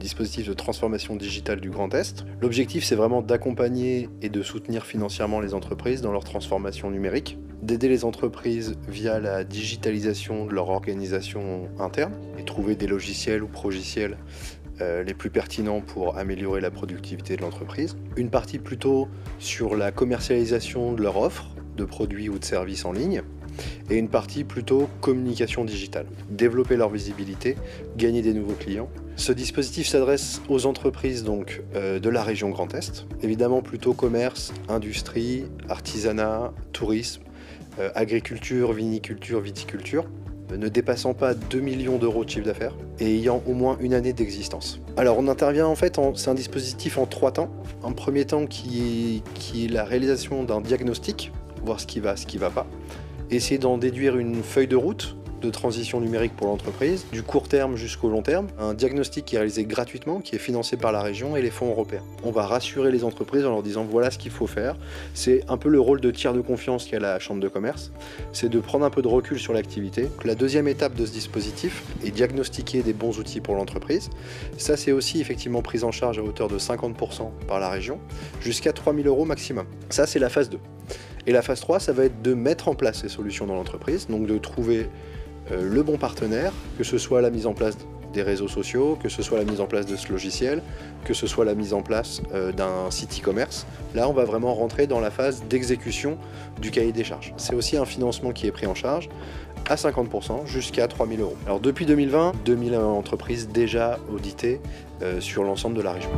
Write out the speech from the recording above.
dispositif de transformation digitale du Grand Est. L'objectif, c'est vraiment d'accompagner et de soutenir financièrement les entreprises dans leur transformation numérique, d'aider les entreprises via la digitalisation de leur organisation interne et trouver des logiciels ou progiciels les plus pertinents pour améliorer la productivité de l'entreprise. Une partie plutôt sur la commercialisation de leur offre de produits ou de services en ligne, et une partie plutôt communication digitale. Développer leur visibilité, gagner des nouveaux clients. Ce dispositif s'adresse aux entreprises donc, de la région Grand Est, évidemment plutôt commerce, industrie, artisanat, tourisme, agriculture, viniculture, viticulture, ne dépassant pas 2 millions d'euros de chiffre d'affaires et ayant au moins une année d'existence. Alors on intervient en fait, c'est un dispositif en 3 temps. Un premier temps qui est la réalisation d'un diagnostic, voir ce qui va pas. Essayer d'en déduire une feuille de route de transition numérique pour l'entreprise, du court terme jusqu'au long terme. Un diagnostic qui est réalisé gratuitement, qui est financé par la région et les fonds européens. On va rassurer les entreprises en leur disant voilà ce qu'il faut faire. C'est un peu le rôle de tiers de confiance qu'a la Chambre de commerce. C'est de prendre un peu de recul sur l'activité. La deuxième étape de ce dispositif est diagnostiquer des bons outils pour l'entreprise. Ça, c'est aussi effectivement pris en charge à hauteur de 50% par la région, jusqu'à 3 000 € maximum. Ça, c'est la phase 2. Et la phase 3, ça va être de mettre en place ces solutions dans l'entreprise, donc de trouver le bon partenaire, que ce soit la mise en place des réseaux sociaux, que ce soit la mise en place de ce logiciel, que ce soit la mise en place d'un site e-commerce. Là, on va vraiment rentrer dans la phase d'exécution du cahier des charges. C'est aussi un financement qui est pris en charge à 50% jusqu'à 3 000 €. Alors depuis 2020, 2000 entreprises déjà auditées sur l'ensemble de la région.